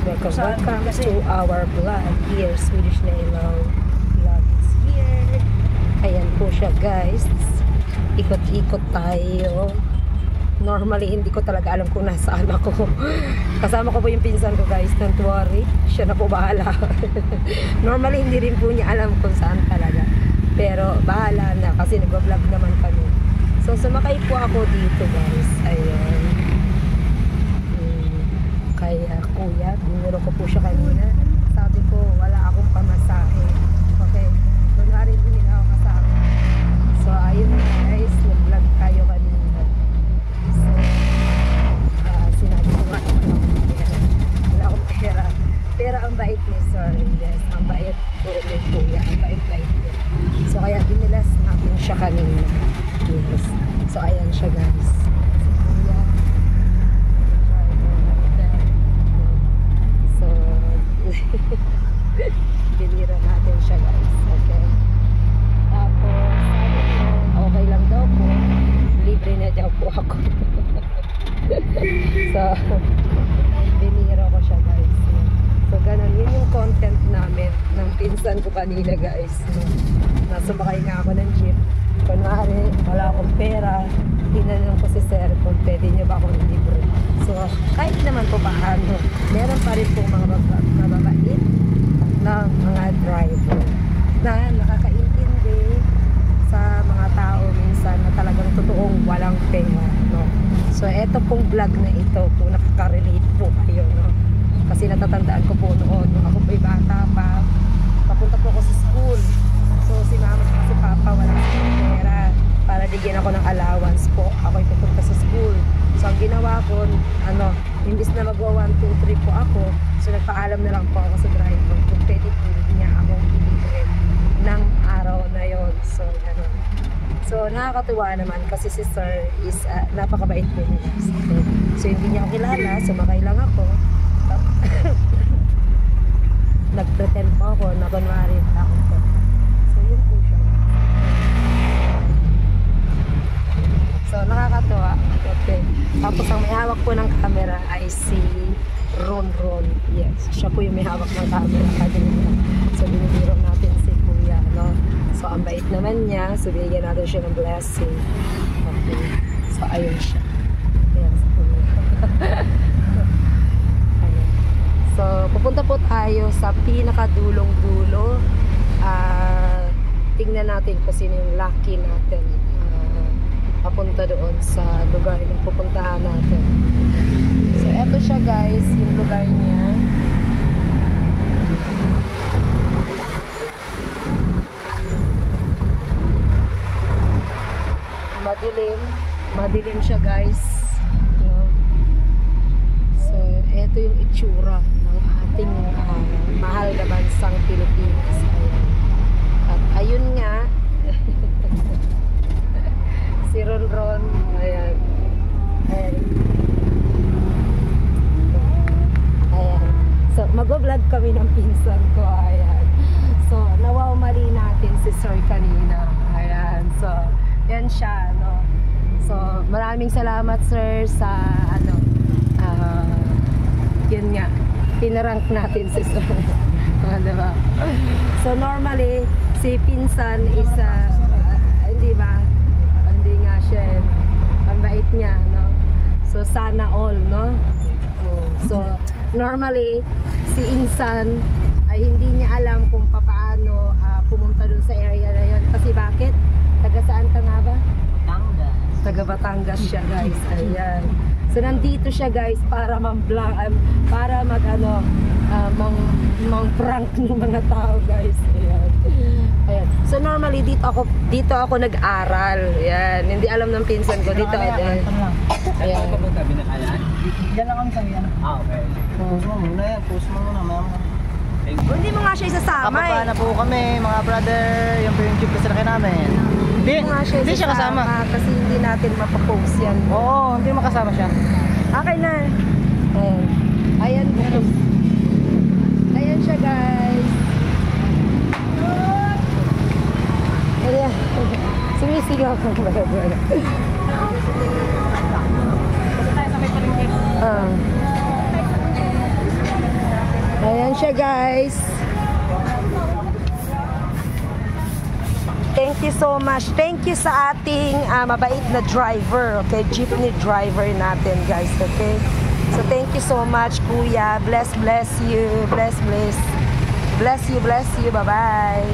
Welcome to our vlog here, Swedish Nailaw vlog is here. Ayan po siya guys, ikot-ikot tayo. Normally hindi ko talaga alam kung nasaan ako. Kasama ko po yung pinsan ko guys, don't worry, siya na po bahala. Normally hindi rin po niya alam kung saan talaga, pero bahala na kasi nag-vlog naman kami. So sumakay po ako dito guys, ayan. Kaya kuya, binuro ko po siya kanina. Sabi ko, wala akong pamasahe. Okay, kunwari din nila ako kasama. So, ayun na guys, nag-vlog tayo kanina. So, sinabi ko nga, wala akong pera. Pero ang bait ni sir, yes, ang bait po ni kuya, ang bait-bait niya. So, kaya dinilas natin siya kanina. Yes. So, ayan siya guys. Binira natin siya guys, okay. Tapos sabi ko okay lang daw po, libre na daw po ako. So binira ko siya guys. So ganun, yun yung content namin ng pinsan ko kanina guys. Nasumakay nga ako ng jeep, kunwari wala akong pera, tinanong ko si sir kung pwede niya ba akong libre. So kahit naman po paano, meron pa rin po mga mababait na mga driver na nakakaintindi sa mga tao minsan na talagang totoong walang pera, no? So eto pong vlog na ito, kung nakaka-relate po kayo, no? Kasi natatandaan ko po noon nung ako po'y bata pa, papunta po ako sa school. So si mama at si papa wala akong pera para bigyan ako ng allowance po, ako'y pupunta sa school. So ang ginawa ko, imbis na magwa 1, 2, 3 po ako, so nagpaalam na lang po ako sa driver kung pwede po niya akong ilibre ng araw na yon. So gano'n. So nakakatuwa naman kasi si sir is napakabait po niya. So hindi niya ako kilala, sumakay lang ako. Nag-pretend po ako na kunwari ako po. So yun po siya. So nakakatuwa. Okay. Tapos ang may hawak po ng camera ay si Ron. Yes, siya po yung may hawak ng camera kanina. So binibiro natin si kuya, no? So ang bait naman niya, so binigyan natin siya ng blessing. Okay. So ayun siya. Ayan si kuya. Ayan. So pupunta po tayo sa pinakadulong-dulo. Tingnan natin kung sino yung lucky natin. Papunta doon sa lugar na pupuntahan natin. So eto siya guys, yung lugar niya. Madilim siya guys, no? So eto yung itsura ng ating mahal na bansang Pilipinas. Ayan. At ayun nga si Ron. Ayan. So mag-vlog kami ng pinsan ko. Ayan. So nawawmali natin si sir kanina. Ayan. So yan siya, no? So maraming salamat sir sa yun nga, pinarank natin si sir. Diba? So normally si pinsan is hindi ba, siya, ang bait niya, no? So sana all, no? So normally si insan ay hindi niya alam kung paano pumunta dun sa area na yun. Kasi bakit? Taga saan ka nga ba? Batangas. Taga Batangas siya guys. Ayan. So nandito siya guys para para mang-prank ng mga tao guys. Ayan. Ayan. So normally dito ako nag-aral. Ayan. Hindi alam ng pinsan ko dito. Ayan. Ayan. Diyan lang kami sa yan. Okay. Post mo muna yan. Post mo muna. Hindi mo nga siya isasama eh. Kapapa na po kami mga brother. Yung jeep kasi laki namin. Hindi siya kasama. Kasi hindi natin mapapost yan. Oo, hindi makasama siya. Okay na. Ayan. Ayan siya guys. Ayan. Sumisigaw ka ba? siya, guys. Thank you so much. Thank you sa ating mabait na driver, okay? Jeepney driver natin, guys, okay? So, thank you so much, Kuya. Bless you. Bless you. Bye-bye.